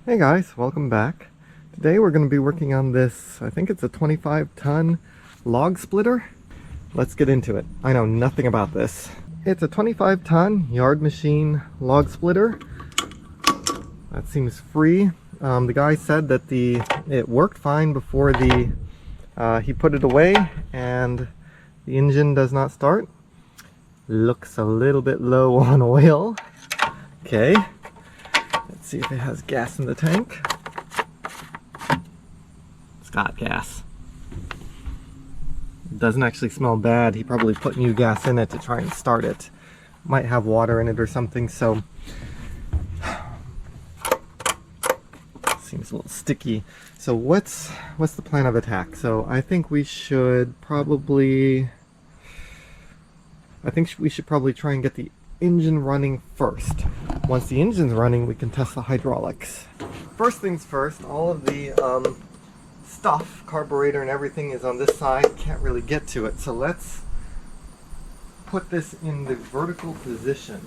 Hey guys, welcome back. Today we're going to be working on this, I think it's a 25-ton log splitter. Let's get into it. I know nothing about this. It's a 25-ton yard machine log splitter. That seems free. The guy said that it worked fine before he put it away, and the engine does not start. Looks a little bit low on oil. Okay. Let's see if it has gas in the tank. It's got gas. It doesn't actually smell bad. He probably put new gas in it to try and start it. Might have water in it or something, so seems a little sticky. So what's the plan of attack? So I think we should probably try and get the engine running first. Once the engine's running, we can test the hydraulics. First things first, all of the stuff, carburetor and everything is on this side. Can't really get to it. So let's put this in the vertical position.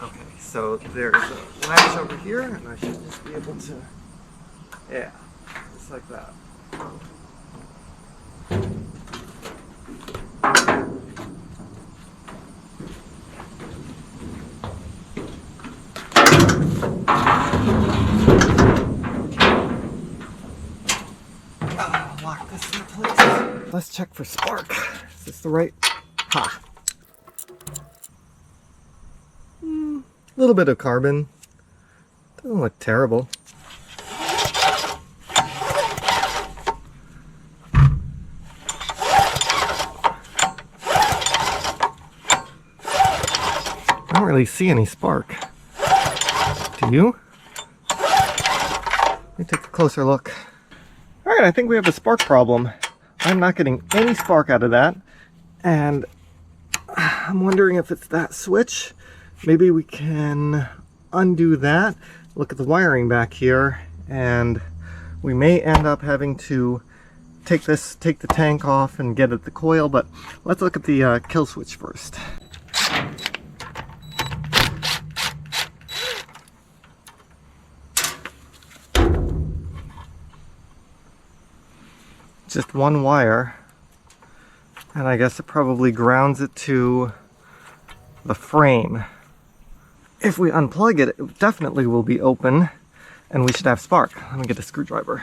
Okay, so there's a latch over here, and I should just be able to, yeah, just like that. Lock this in place. Let's check for spark. Is this the right? Ha! A little bit of carbon. Doesn't look terrible. I don't really see any spark. Do you? Let me take a closer look. Alright, I think we have a spark problem. I'm not getting any spark out of that, and I'm wondering if it's that switch. Maybe we can undo that, look at the wiring back here, and we may end up having to take the tank off and get at the coil, but let's look at the kill switch first. Just one wire, and I guess it probably grounds it to the frame. If we unplug it, it definitely will be open, and we should have spark. Let me get a screwdriver.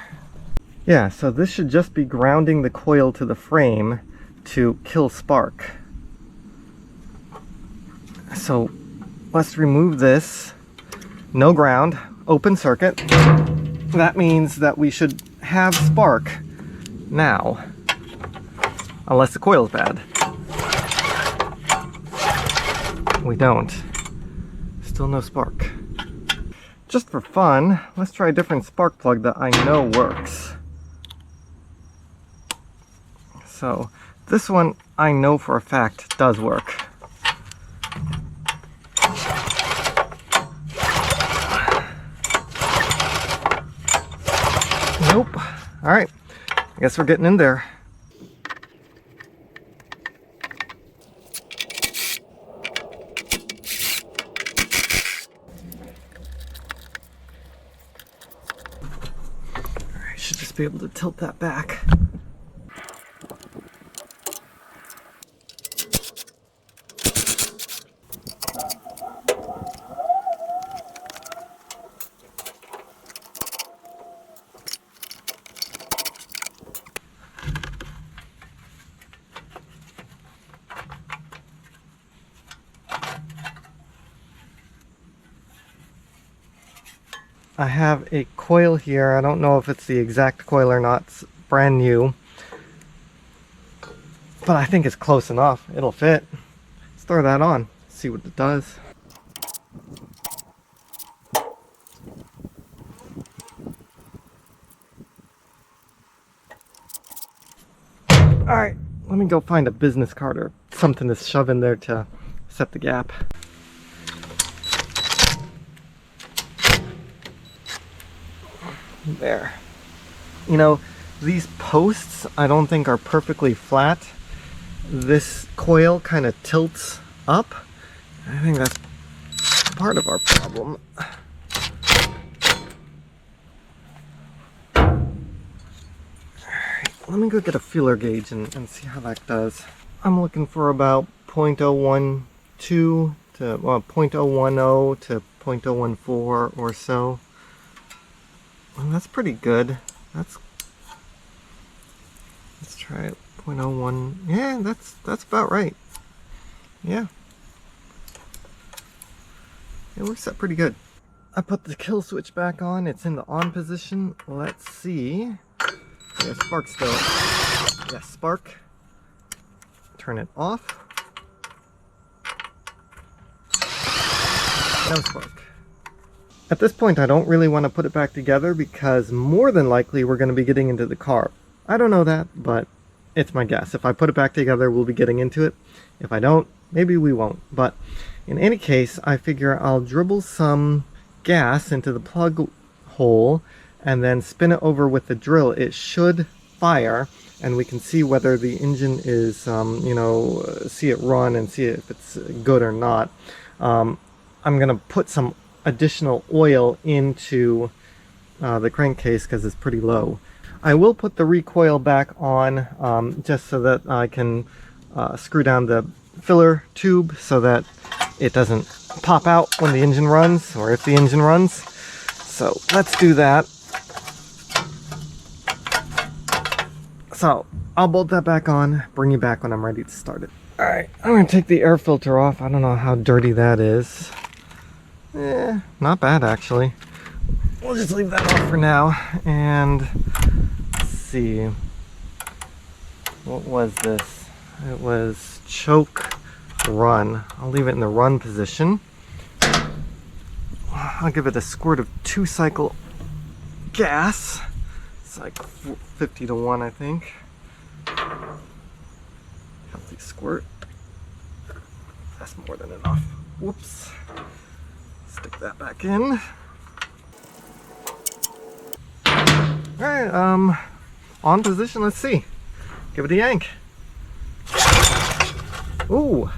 Yeah, so this should just be grounding the coil to the frame to kill spark. So let's remove this. No ground, open circuit. That means that we should have spark now, unless the coil is bad. We don't. Still no spark. Just for fun, let's try a different spark plug that I know works. So this one I know for a fact does work. Nope. All right. I guess we're getting in there. Alright, should just be able to tilt that back. I have a coil here. I don't know if it's the exact coil or not. It's brand new. But I think it's close enough. It'll fit. Let's throw that on. See what it does. Alright, let me go find a business card or something to shove in there to set the gap. There. You know, these posts I don't think are perfectly flat. This coil kind of tilts up. I think that's part of our problem. Let me go get a feeler gauge and see how that does. I'm looking for about 0.012 to, well, 0.010 to 0.014 or so. Well, that's pretty good. Let's try it. 0.01. Yeah, that's about right. Yeah. It works out pretty good. I put the kill switch back on. It's in the on position. Let's see. Yeah, spark still. Yeah, spark. Turn it off. No spark. At this point, I don't really want to put it back together because more than likely we're going to be getting into the carb. I don't know that, but it's my guess. If I put it back together, we'll be getting into it. If I don't, maybe we won't. But in any case, I figure I'll dribble some gas into the plug hole and then spin it over with the drill. It should fire, and we can see whether the engine is, see it run and see if it's good or not. I'm going to put some additional oil into the crankcase because it's pretty low. I will put the recoil back on just so that I can screw down the filler tube so that it doesn't pop out when the engine runs, or if the engine runs. So let's do that. So I'll bolt that back on, bring you back when I'm ready to start it. Alright, I'm going to take the air filter off. I don't know how dirty that is. Not bad actually. We'll just leave that off for now. And let's see. What was this? It was choke run. I'll leave it in the run position. I'll give it a squirt of 2-cycle gas. It's like 50 to 1, I think. Healthy squirt. That's more than enough. Whoops. Stick that back in. Alright, on position, let's see. Give it a yank. Ooh.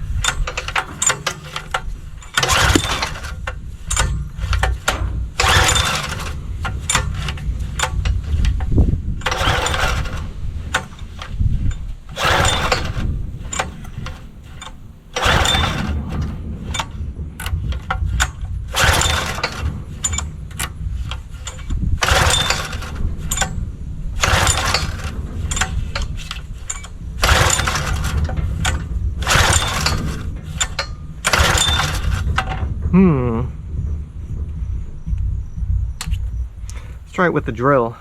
Let's try it with the drill.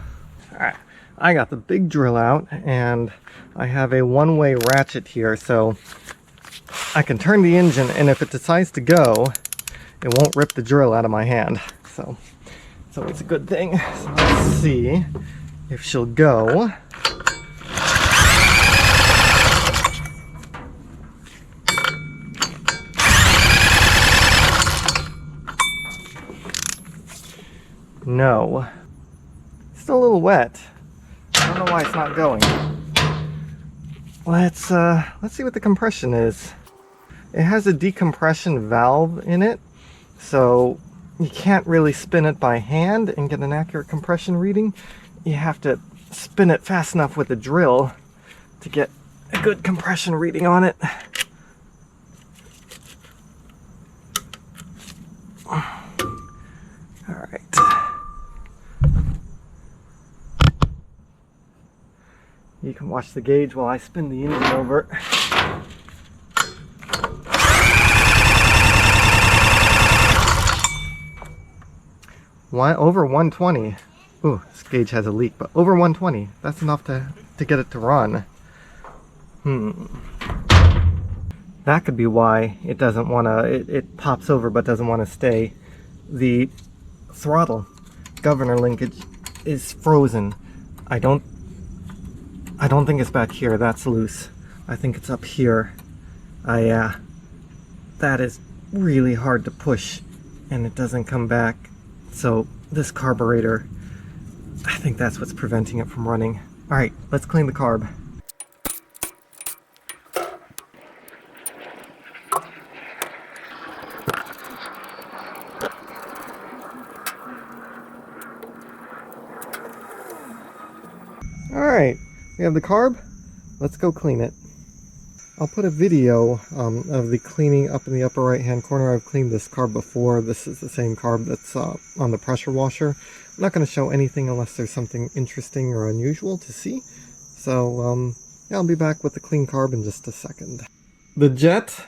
Alright, I got the big drill out and I have a one-way ratchet here, so I can turn the engine, and if it decides to go, it won't rip the drill out of my hand. So it's always a good thing. So let's see if she'll go. No. Still a little wet. I don't know why it's not going. Let's see what the compression is. It has a decompression valve in it, so you can't really spin it by hand and get an accurate compression reading. You have to spin it fast enough with a drill to get a good compression reading on it. Alright. You can watch the gauge while I spin the engine over. Over 120. Ooh, this gauge has a leak, but over 120. That's enough to get it to run. That could be why it doesn't want to, it pops over but doesn't want to stay. The throttle governor linkage is frozen. I don't think it's back here. That's loose. I think it's up here. That is really hard to push and it doesn't come back. So this carburetor, I think that's what's preventing it from running. Alright, let's clean the carb. Alright, we have the carb. Let's go clean it. I'll put a video of the cleaning up in the upper right hand corner. I've cleaned this carb before. This is the same carb that's on the pressure washer. I'm not going to show anything unless there's something interesting or unusual to see. So yeah, I'll be back with the clean carb in just a second. The jet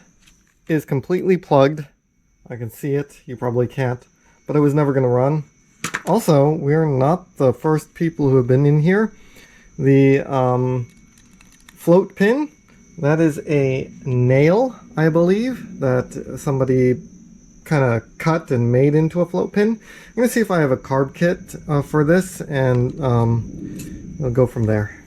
is completely plugged. I can see it. You probably can't, but it was never going to run. Also, we're not the first people who have been in here. The float pin, that is a nail, I believe, that somebody kind of cut and made into a float pin. I'm going to see if I have a carb kit for this, and we'll go from there.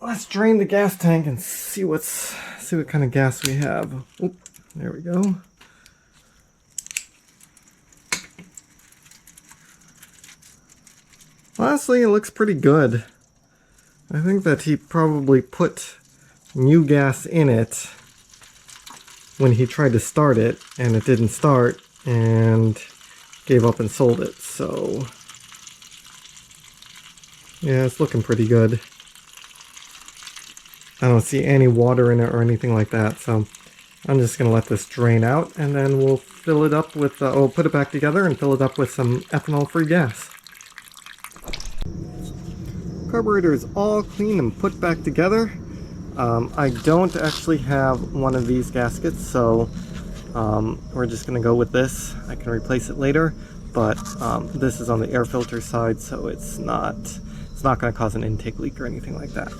Let's drain the gas tank and see what kind of gas we have. Oop, there we go. Honestly, it looks pretty good. I think that he probably put new gas in it when he tried to start it, and it didn't start, and gave up and sold it. So yeah, it's looking pretty good. I don't see any water in it or anything like that, so I'm just going to let this drain out, and then we'll fill it up with, we'll put it back together and fill it up with some ethanol-free gas. Carburetor is all clean and put back together. I don't actually have one of these gaskets, so we're just going to go with this. I can replace it later, but this is on the air filter side, so it's not going to cause an intake leak or anything like that.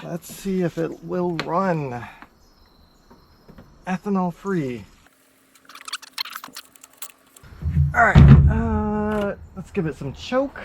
Let's see if it will run. Ethanol free. Alright, let's give it some choke.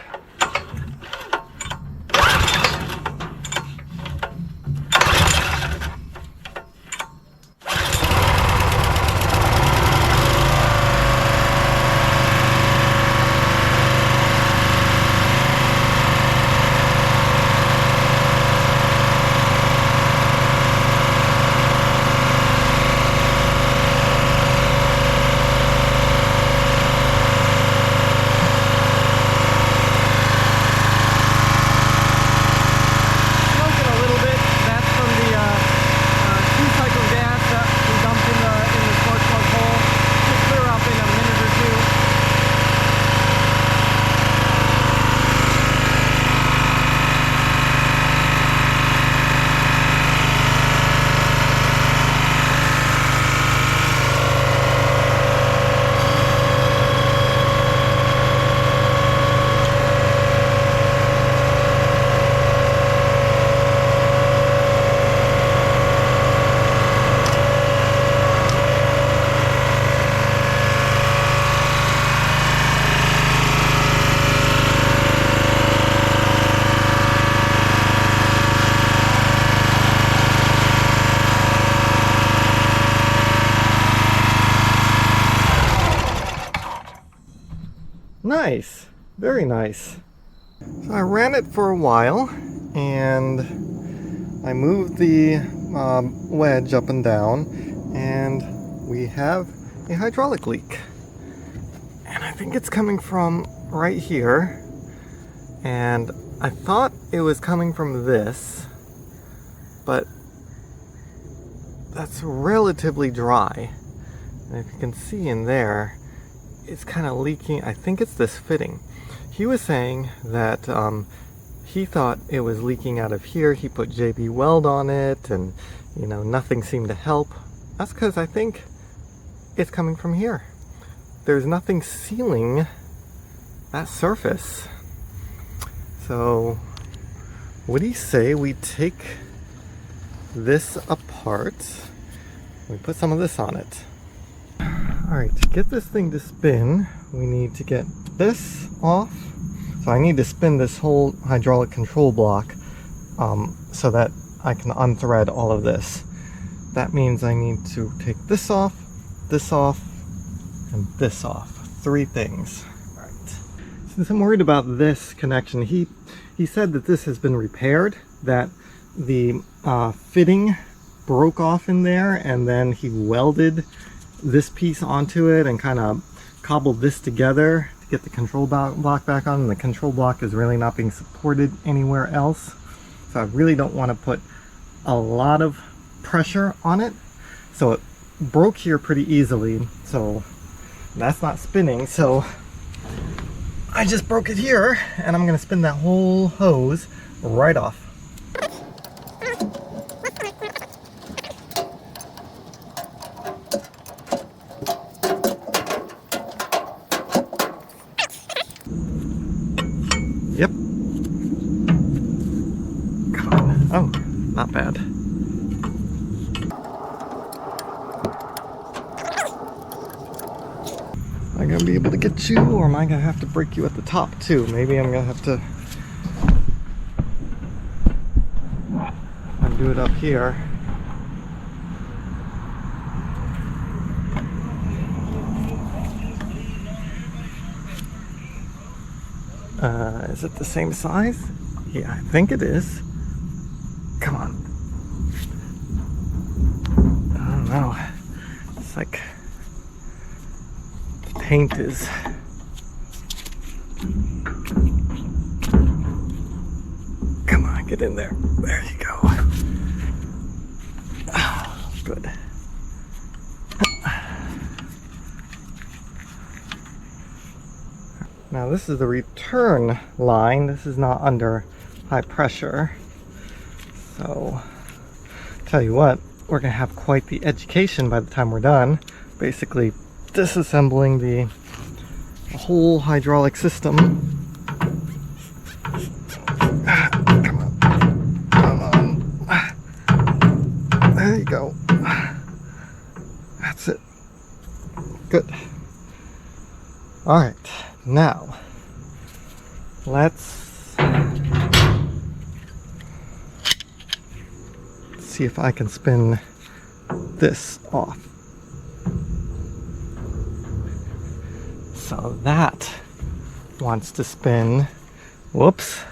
Nice, very nice. So I ran it for a while, and I moved the wedge up and down, and we have a hydraulic leak. And I think it's coming from right here, and I thought it was coming from this, but that's relatively dry. And if you can see in there, it's kind of leaking. I think it's this fitting. He was saying that he thought it was leaking out of here. He put JB Weld on it, and you know, nothing seemed to help. That's because I think it's coming from here. There's nothing sealing that surface. So what do you say we take this apart? We put some of this on it. Alright, to get this thing to spin, we need to get this off. So I need to spin this whole hydraulic control block so that I can unthread all of this. That means I need to take this off, and this off. 3 things. All right. Since I'm worried about this connection, he said that this has been repaired, that the fitting broke off in there, and then he welded this piece onto it and kind of cobbled this together to get the control block back on, and the control block is really not being supported anywhere else. So I really don't want to put a lot of pressure on it. So it broke here pretty easily, so that's not spinning. So I just broke it here, and I'm going to spin that whole hose right off. Yep. Come on. Oh, not bad. Am I gonna be able to get you, or am I gonna have to break you at the top too? Maybe I'm gonna have to undo it up here. Is it the same size? Yeah, I think it is. Come on. I don't know. It's like the paint is... Come on, get in there. There you go. Oh, good. Now this is the return line. This is not under high pressure. So, tell you what, we're gonna have quite the education by the time we're done. Basically disassembling the whole hydraulic system. Come on. Come on. There you go. That's it. Good. All right. Now, let's see if I can spin this off. So that wants to spin. Whoops.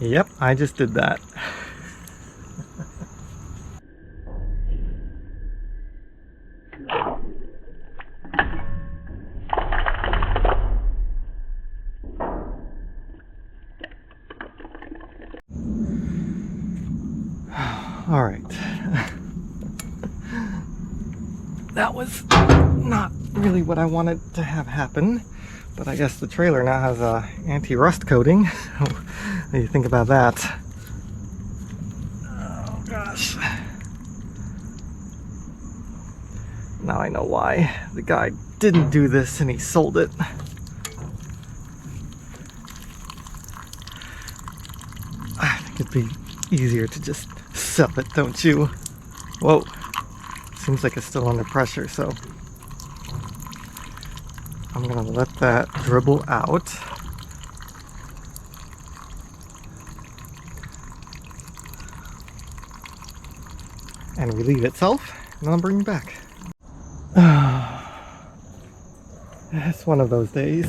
Yep, I just did that. All right. That was not really what I wanted to have happen, but I guess the trailer now has a anti-rust coating. What do you think about that? Oh gosh. Now I know why the guy didn't do this and he sold it. I think it'd be easier to just sell it, don't you? Whoa. Seems like it's still under pressure, so I'm gonna let that dribble out. And relieve itself. and I'll bring you back. It's one of those days.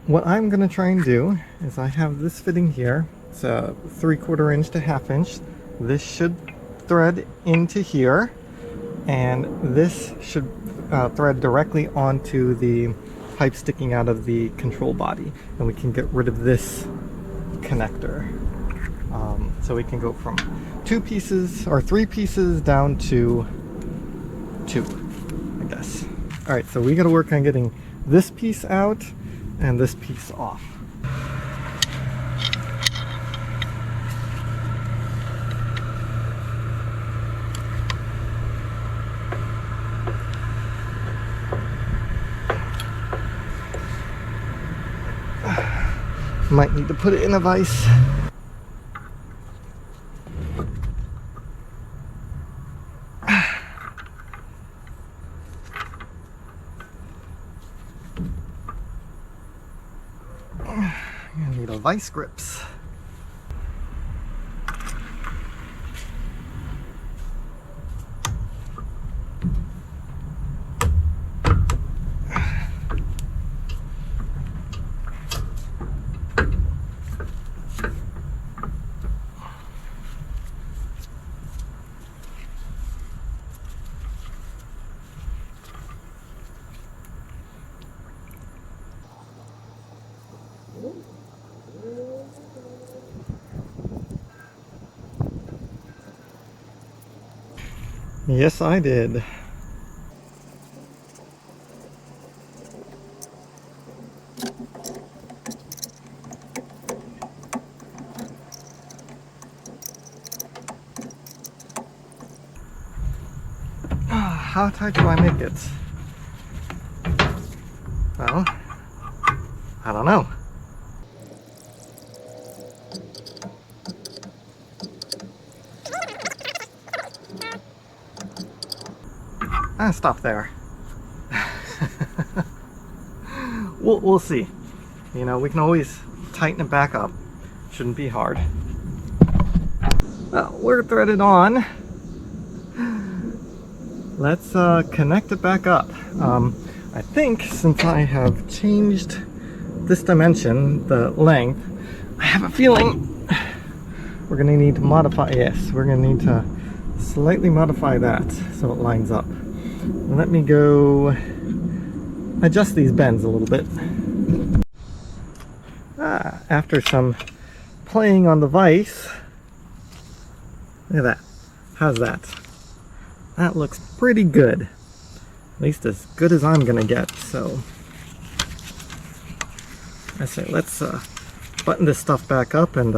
What I'm going to try and do is I have this fitting here. It's a 3/4 inch to 1/2 inch. This should thread into here, and this should thread directly onto the pipe sticking out of the control body, and we can get rid of this connector. So we can go from 2 pieces or 3 pieces down to 2, I guess. All right, so we got to work on getting this piece out and this piece off. Might need to put it in a vise. I'm gonna need a vice grips. Yes, I did. How tight do I make it? Well, I don't know. Stop there. We'll see. You know, we can always tighten it back up. Shouldn't be hard. Well, we're threaded on. Let's connect it back up. I think since I have changed this dimension, the length, I have a feeling we're going to need to modify. Yes, we're going to need to slightly modify that so it lines up. Let me go adjust these bends a little bit. After some playing on the vise, look at that. How's that? That looks pretty good. At least as good as I'm gonna get. So I say let's button this stuff back up and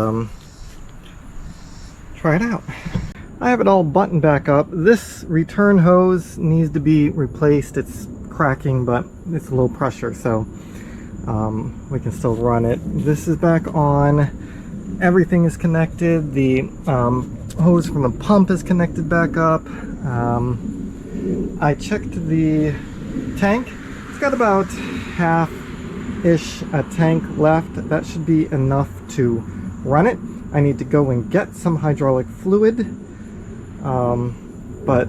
try it out. I have it all buttoned back up. This return hose needs to be replaced. It's cracking, but it's a low pressure, so we can still run it. This is back on. Everything is connected. The hose from the pump is connected back up. I checked the tank. It's got about half-ish a tank left. That should be enough to run it. I need to go and get some hydraulic fluid. But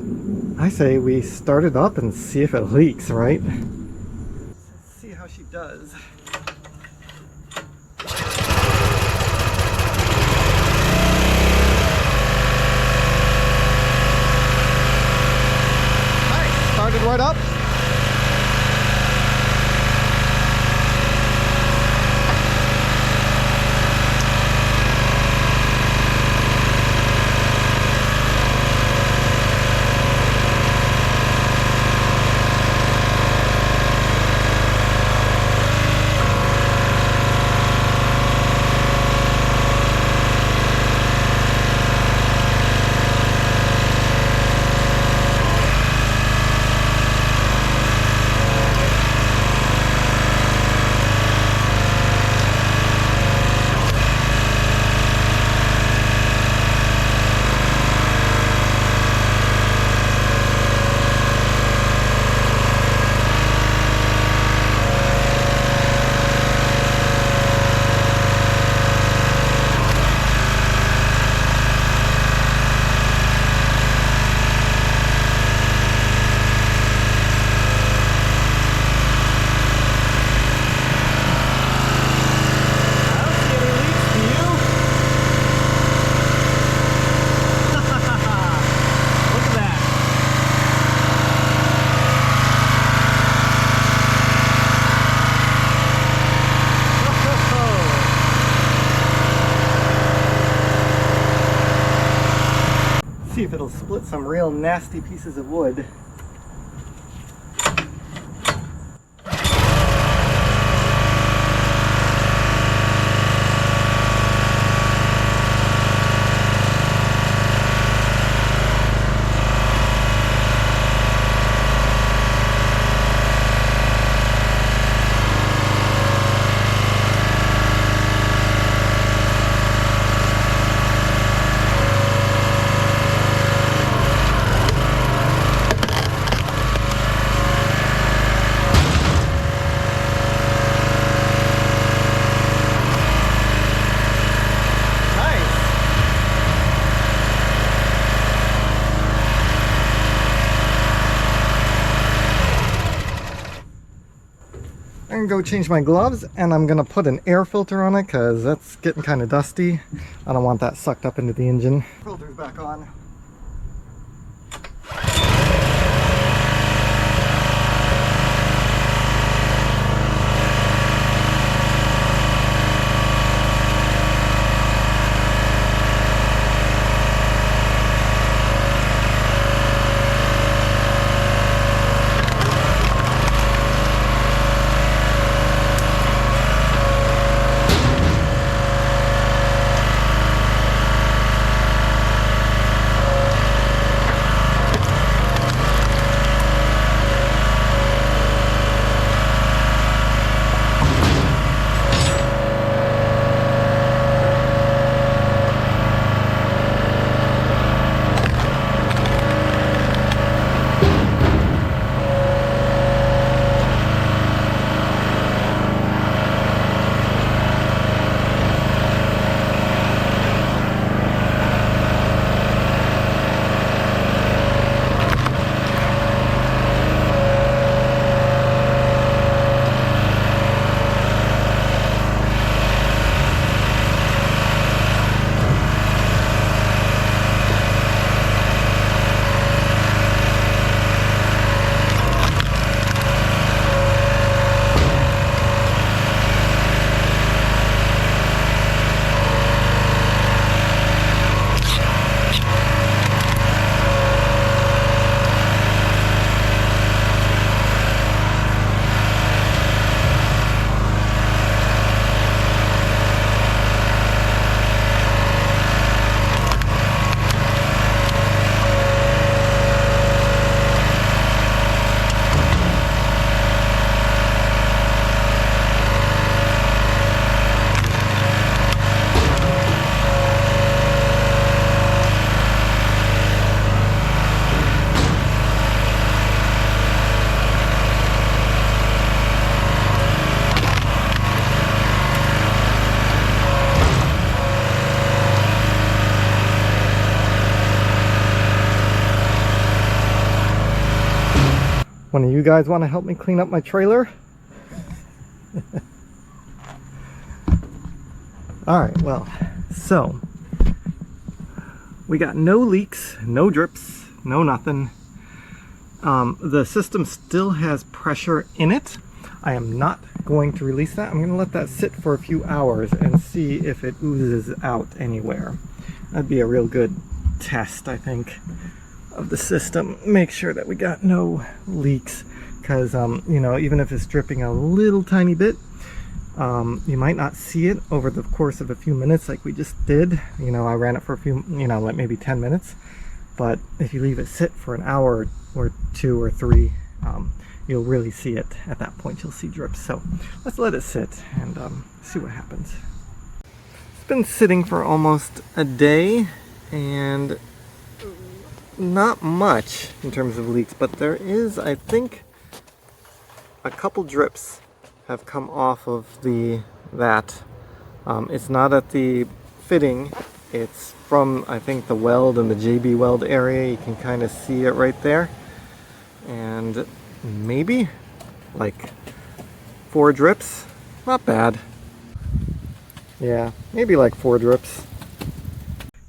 I say we start it up and see if it leaks, right? Let's see how she does. Nice, started right up. will split some real nasty pieces of wood. I'm gonna go change my gloves, and I'm gonna put an air filter on it because that's getting kind of dusty. I don't want that sucked up into the engine. Filter's back on. One of you guys want to help me clean up my trailer? Alright, well, so we got no leaks, no drips, no nothing. The system still has pressure in it. I am not going to release that. I'm going to let that sit for a few hours and see if it oozes out anywhere. That'd be a real good test, I think, of the system. Make sure that we got no leaks, because you know, even if it's dripping a little tiny bit, you might not see it over the course of a few minutes like we just did. You know, I ran it for a few, you know, like maybe 10 minutes, but if you leave it sit for an hour or 2 or 3, you'll really see it. At that point you'll see drips. So let's let it sit and see what happens. It's been sitting for almost a day, and not much in terms of leaks, but there is, I think, a couple drips have come off of that. It's not at the fitting, it's from, I think, the weld and the JB weld area. You can kind of see it right there, and maybe like 4 drips. Not bad. Yeah, maybe like 4 drips.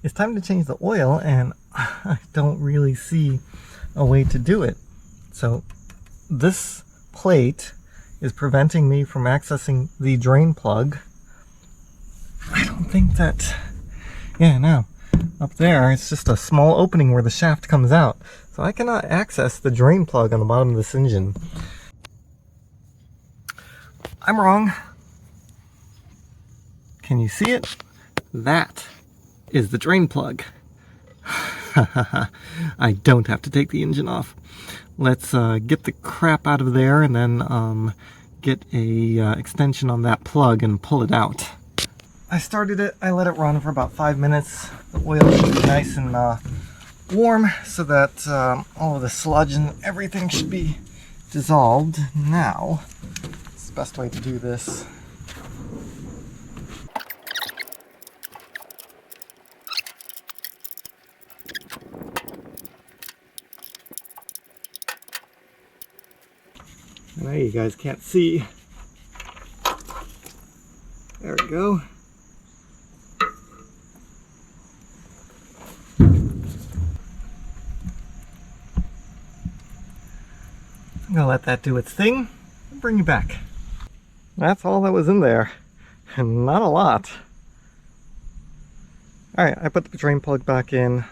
It's time to change the oil, and I don't really see a way to do it. So this plate is preventing me from accessing the drain plug. I don't think that, yeah, no. up there, it's just a small opening where the shaft comes out. So I cannot access the drain plug on the bottom of this engine. I'm wrong. Can you see it? That is the drain plug. I don't have to take the engine off. Let's get the crap out of there and then get a extension on that plug and pull it out. I started it, I let it run for about 5 minutes. The oil should be nice and warm so that all of the sludge and everything should be dissolved. Now, it's the best way to do this. I know you guys can't see. There we go. I'm gonna let that do its thing and bring you back. That's all that was in there, and not a lot. Alright, I put the drain plug back in.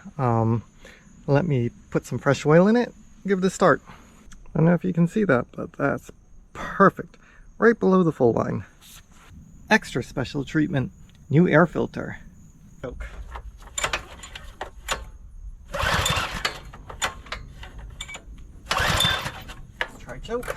Let me put some fresh oil in it, give it a start. I don't know if you can see that, but that's perfect. Right below the full line. Extra special treatment, new air filter. Choke. Let's try choke.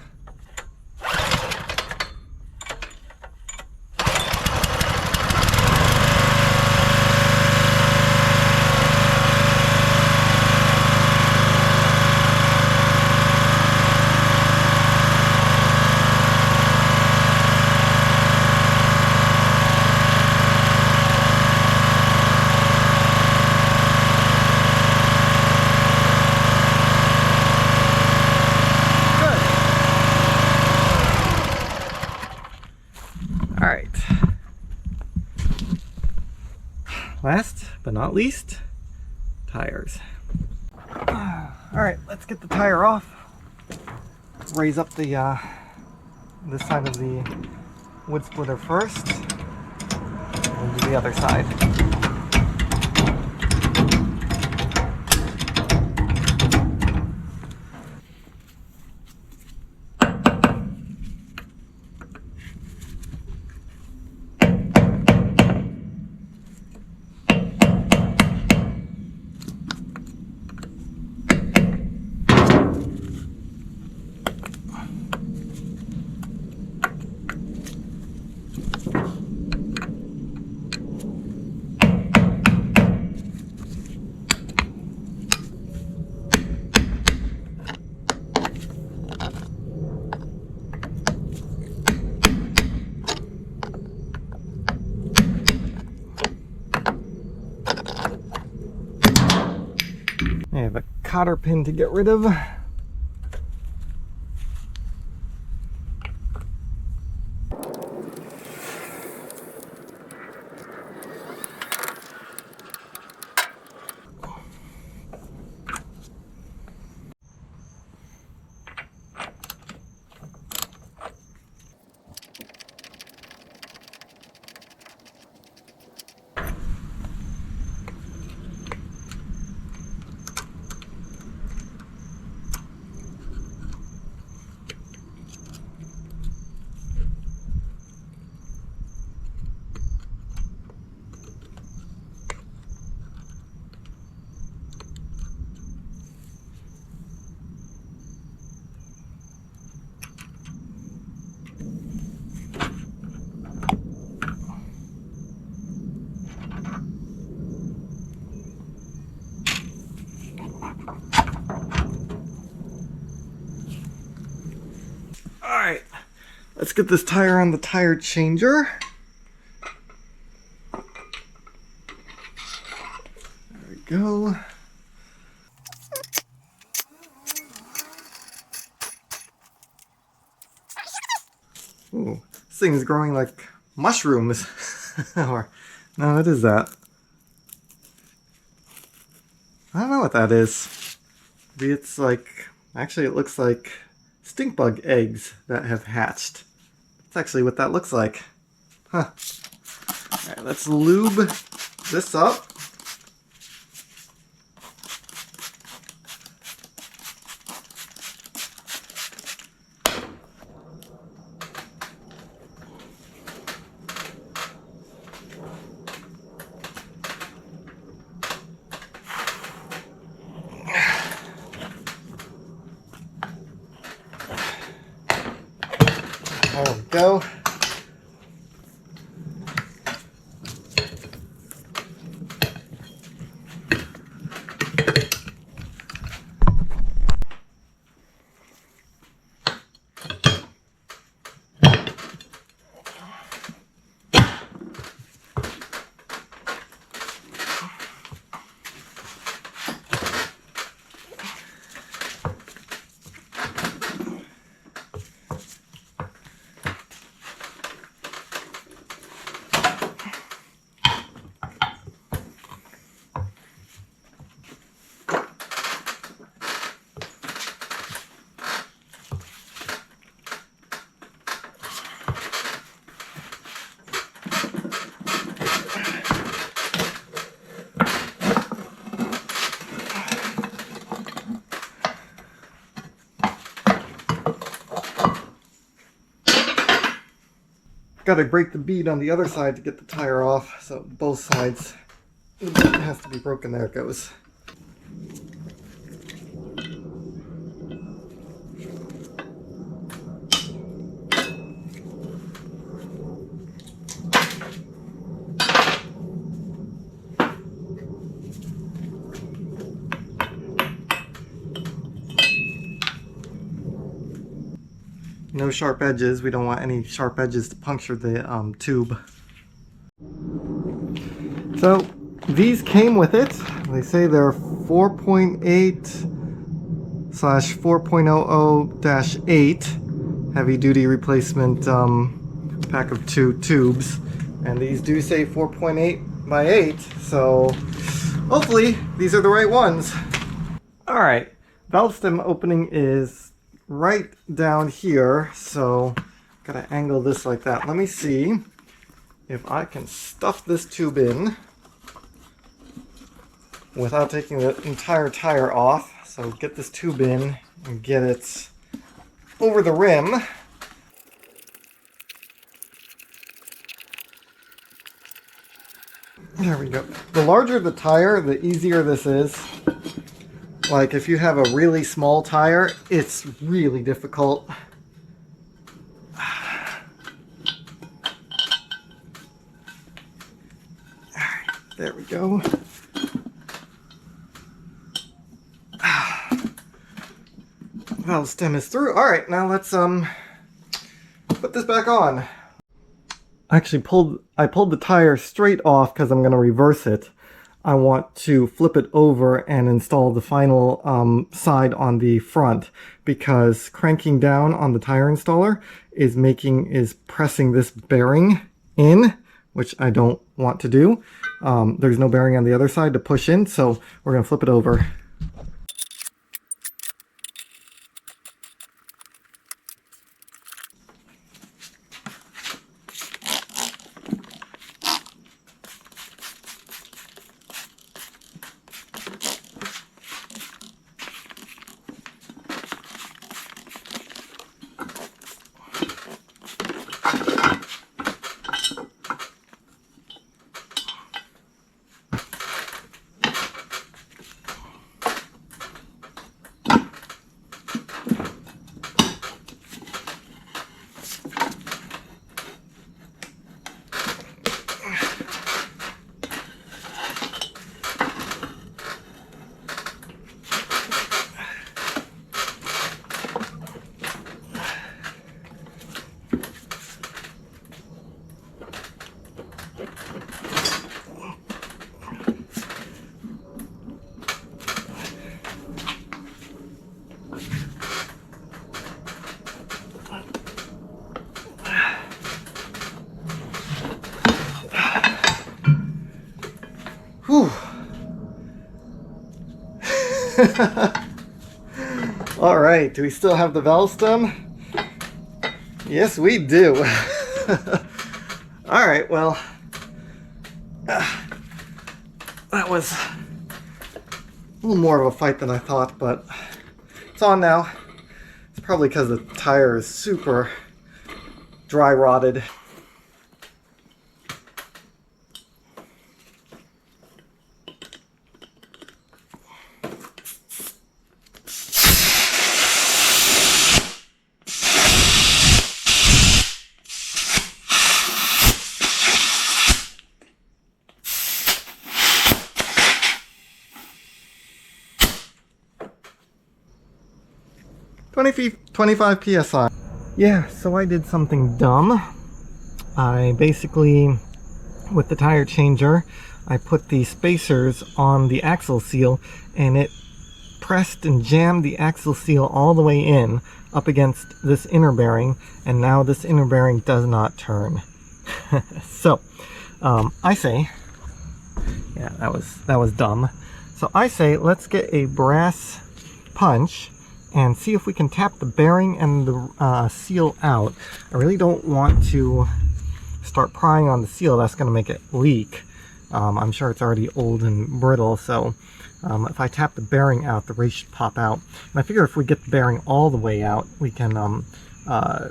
Alright, last but not least, tires. Alright, let's get the tire off, raise up the this side of the wood splitter first, and do the other side. I have a cotter pin to get rid of. Alright, let's get this tire on the tire changer. There we go. Ooh, this thing is growing like mushrooms. Or, no, what is that? I don't know what that is. Maybe it's like, actually it looks like stink bug eggs that have hatched. That's actually what that looks like. Huh. Alright, let's lube this up. There we go. Got to break the bead on the other side to get the tire off, so both sides, the bead has to be broken. There it goes. No sharp edges. We don't want any sharp edges to puncture the tube. So these came with it. They say they're 4.8/4.00-8 heavy duty replacement pack of 2 tubes. And these do say 4.8/8, so hopefully these are the right ones. Alright, valve stem opening is right down here, so gotta angle this like that. Let me see if I can stuff this tube in without taking the entire tire off. So get this tube in and get it over the rim. There we go. The larger the tire, the easier this is. Like if you have a really small tire, it's really difficult. Alright, there we go. Valve stem is through. Alright, now let's put this back on. I pulled the tire straight off because I'm going to reverse it. I want to flip it over and install the final side on the front, because cranking down on the tire installer is pressing this bearing in, which I don't want to do. There's no bearing on the other side to push in, so we're going to flip it over. Whew. All right, do we still have the valve stem? Yes, we do. All right, well, that was a little more of a fight than I thought, but it's on now. It's probably because the tire is super dry rotted. 25 psi. Yeah, so I did something dumb. I basically, with the tire changer, I put the spacers on the axle seal, and it pressed and jammed the axle seal all the way in up against this inner bearing, and now this inner bearing does not turn. So I say, yeah, that was dumb. So I say let's get a brass punch and see if we can tap the bearing and the seal out. I really don't want to start prying on the seal. That's going to make it leak. I'm sure it's already old and brittle, so if I tap the bearing out, the race should pop out. And I figure if we get the bearing all the way out, we can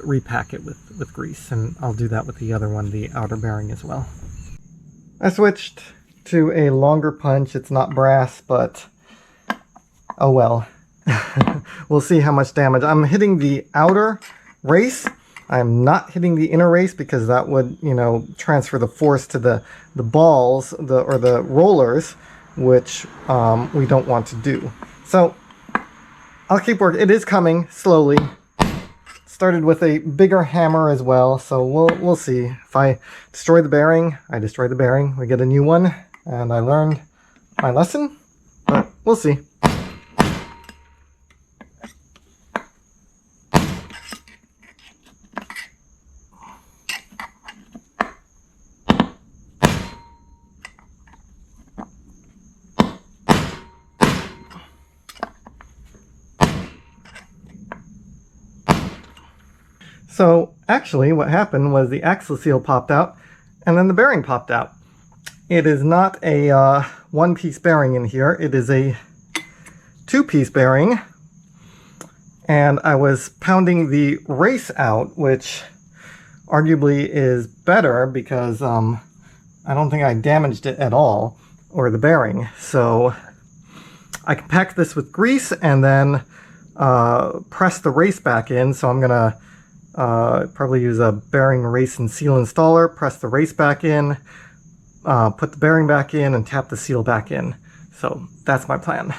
repack it with grease, and I'll do that with the other one, the outer bearing as well. I switched to a longer punch. It's not brass, but oh well. We'll see how much damage. I'm hitting the outer race. I'm not hitting the inner race because that would, you know, transfer the force to the balls, or the rollers, which we don't want to do. So I'll keep working. It is coming slowly. Started with a bigger hammer as well, so we'll see. If I destroy the bearing, I destroy the bearing. We get a new one, and I learned my lesson, but we'll see. So actually what happened was the axle seal popped out and then the bearing popped out. It is not a one-piece bearing in here. It is a two-piece bearing. And I was pounding the race out, which arguably is better because I don't think I damaged it at all, or the bearing. So I can pack this with grease and then press the race back in. So I'm gonna probably use a bearing race and seal installer, press the race back in, put the bearing back in, and tap the seal back in. So that's my plan.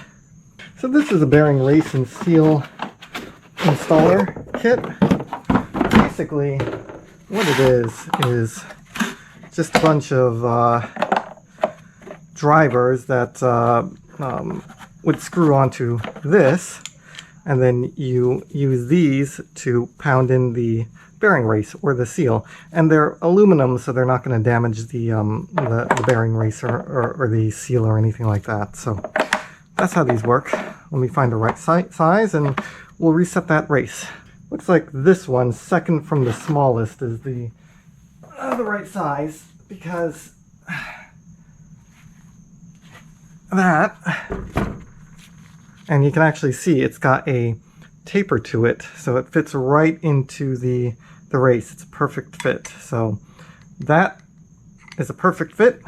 So this is a bearing race and seal installer kit. Basically what it is just a bunch of drivers that would screw onto this, and then you use these to pound in the bearing race or the seal. And they're aluminum, so they're not going to damage the bearing race or the seal or anything like that. So that's how these work. Let me find the right size and we'll reset that race. Looks like this one, second from the smallest, is the right size, because that, and you can actually see it's got a taper to it, so it fits right into the race. It's a perfect fit. So that is a perfect fit.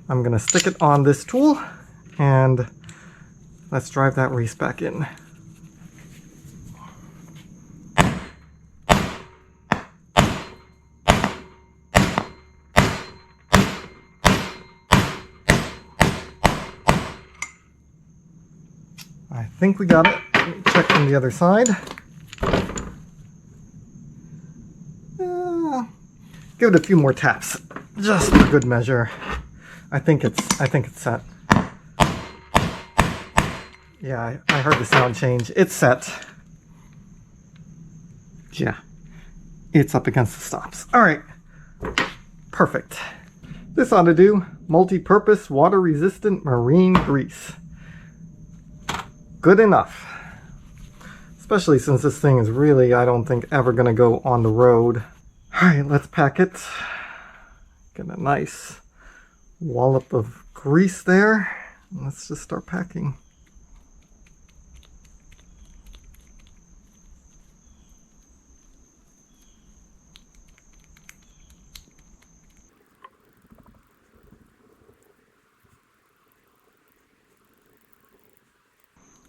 I'm gonna stick it on this tool and let's drive that race back in. I think we got it. Let me check from the other side. Give it a few more taps, just for good measure. I think it's set. Yeah, I heard the sound change. It's set. Yeah, it's up against the stops. All right, perfect. This ought to do. Multi-purpose, water-resistant marine grease. Good enough. Especially since this thing is really, I don't think, ever going to go on the road. All right, let's pack it. Get a nice wallop of grease there. Let's just start packing.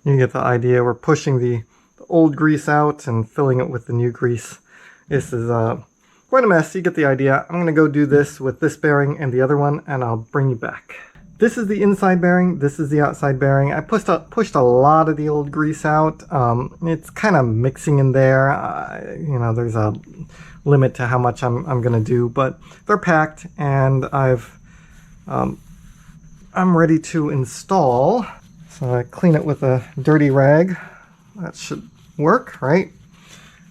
You get the idea. We're pushing the old grease out and filling it with the new grease. This is quite a mess. You get the idea. I'm going to go do this with this bearing and the other one, and I'll bring you back. This is the inside bearing, this is the outside bearing. I pushed a lot of the old grease out. It's kind of mixing in there. You know, there's a limit to how much I'm gonna do, but they're packed, and I'm ready to install. So I clean it with a dirty rag. That should work, right?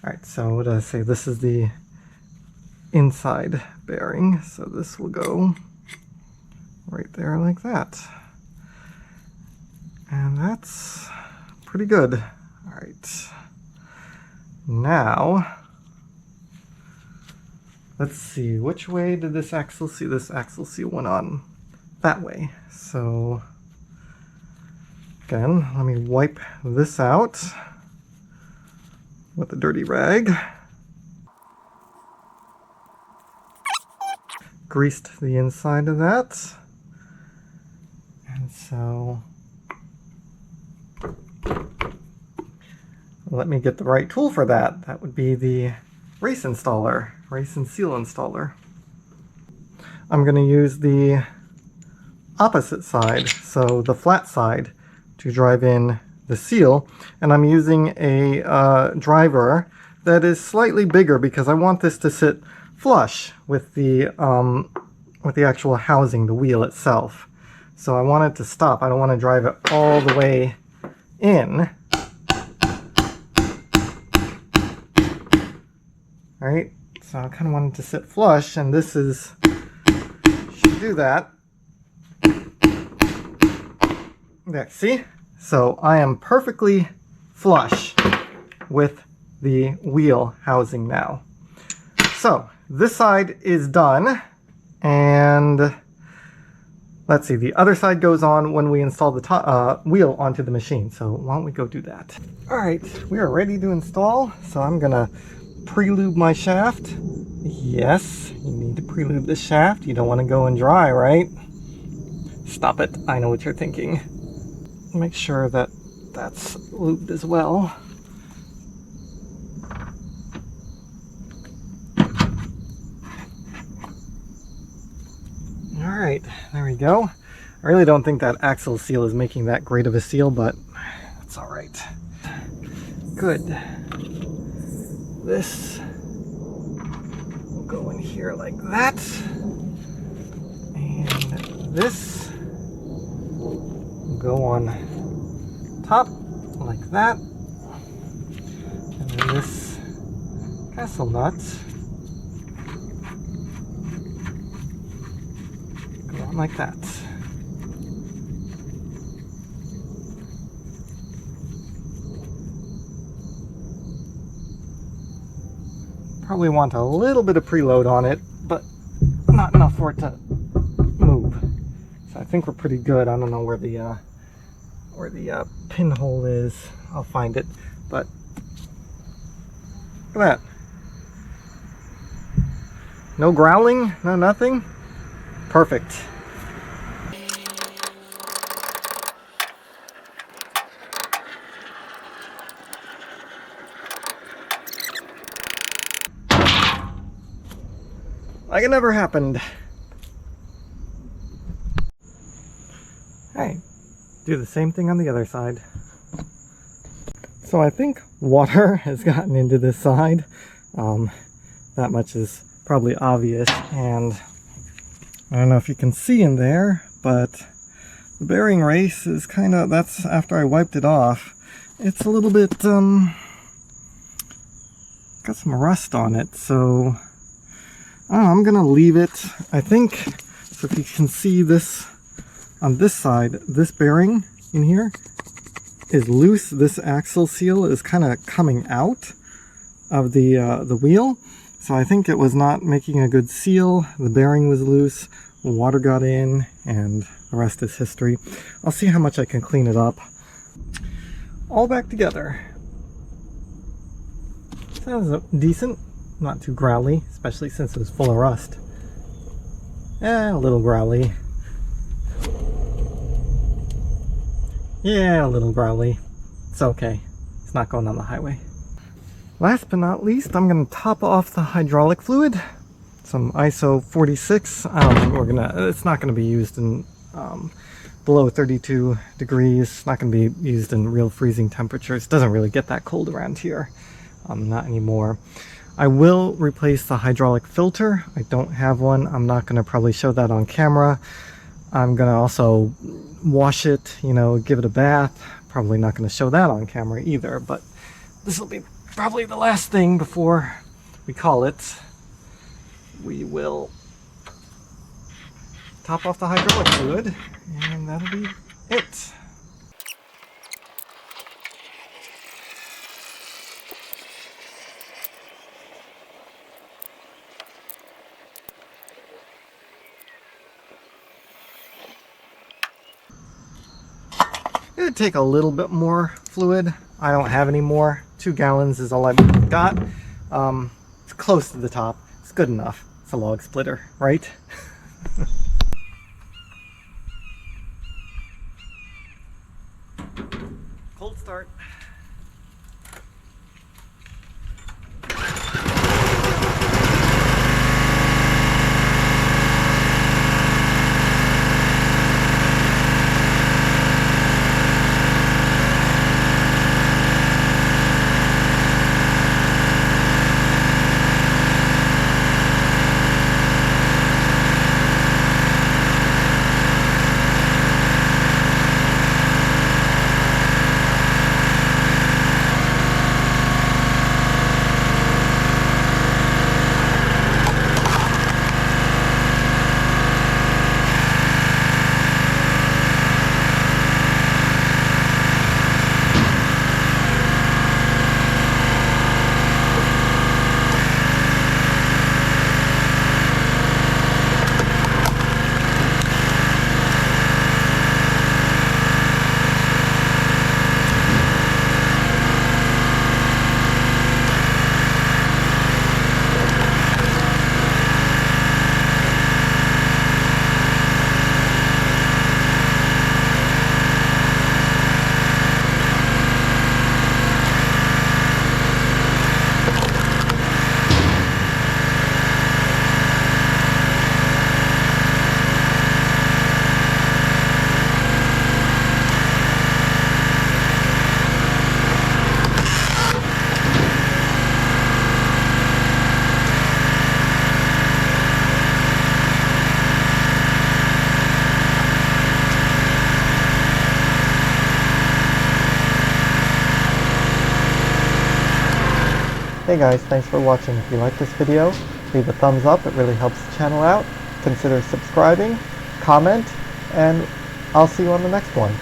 All right, so what did I say? This is the inside bearing, so this will go right there like that. And that's pretty good. All right. Now, let's see, which way did this axle seal? This axle seal went on that way. So, again, let me wipe this out with a dirty rag. Greased the inside of that. And so, let me get the right tool for that. That would be the race installer, race and seal installer. I'm going to use the opposite side, so the flat side, to drive in the seal. And I'm using a driver that is slightly bigger because I want this to sit flush with the actual housing, the wheel itself. So I want it to stop. I don't want to drive it all the way in. All right, so I kind of want it to sit flush, and this is, should do that. There, see? So I am perfectly flush with the wheel housing now. So this side is done, and let's see, the other side goes on when we install the wheel onto the machine. So why don't we go do that? All right, we are ready to install. So I'm gonna pre-lube my shaft. Yes, you need to pre-lube this shaft. You don't want to go in dry, right? Stop it, I know what you're thinking. Make sure that that's lubed as well. All right, there we go. I really don't think that axle seal is making that great of a seal, but it's all right. Good. This will go in here like that. And this will go on top like that. And then this castle nut go on like that. Probably want a little bit of preload on it, but not enough for it to move. So I think we're pretty good. I don't know where the pinhole is. I'll find it, but look at that. No growling, no nothing. Perfect. Like it never happened. Hey, do the same thing on the other side. So I think water has gotten into this side. That much is probably obvious, and I don't know if you can see in there, but the bearing race is kind of, that's after I wiped it off. It's a little bit, got some rust on it, so I'm gonna leave it. I think, so if you can see this on this side, this bearing in here is loose. This axle seal is kind of coming out of the wheel. So I think it was not making a good seal. The bearing was loose, water got in, and the rest is history. I'll see how much I can clean it up. All back together. Sounds decent. Not too growly, especially since it was full of rust. A little growly. Yeah, a little growly. It's okay. It's not going on the highway. Last but not least, I'm going to top off the hydraulic fluid. Some ISO 46. I don't think it's not going to be used in below 32 degrees. Not going to be used in real freezing temperatures. It doesn't really get that cold around here. Not anymore. I will replace the hydraulic filter. I don't have one. I'm not going to probably show that on camera. I'm going to also wash it, you know, give it a bath. Probably not going to show that on camera either, but this will be probably the last thing before we call it. We will top off the hydraulic fluid, and that'll be it. It'd take a little bit more fluid. I don't have any more. 2 gallons is all I've got. It's close to the top. It's good enough. It's a log splitter, right? Cold start. Hey guys, thanks for watching. If you like this video, leave a thumbs up. It really helps the channel out. Consider subscribing, comment, and I'll see you on the next one.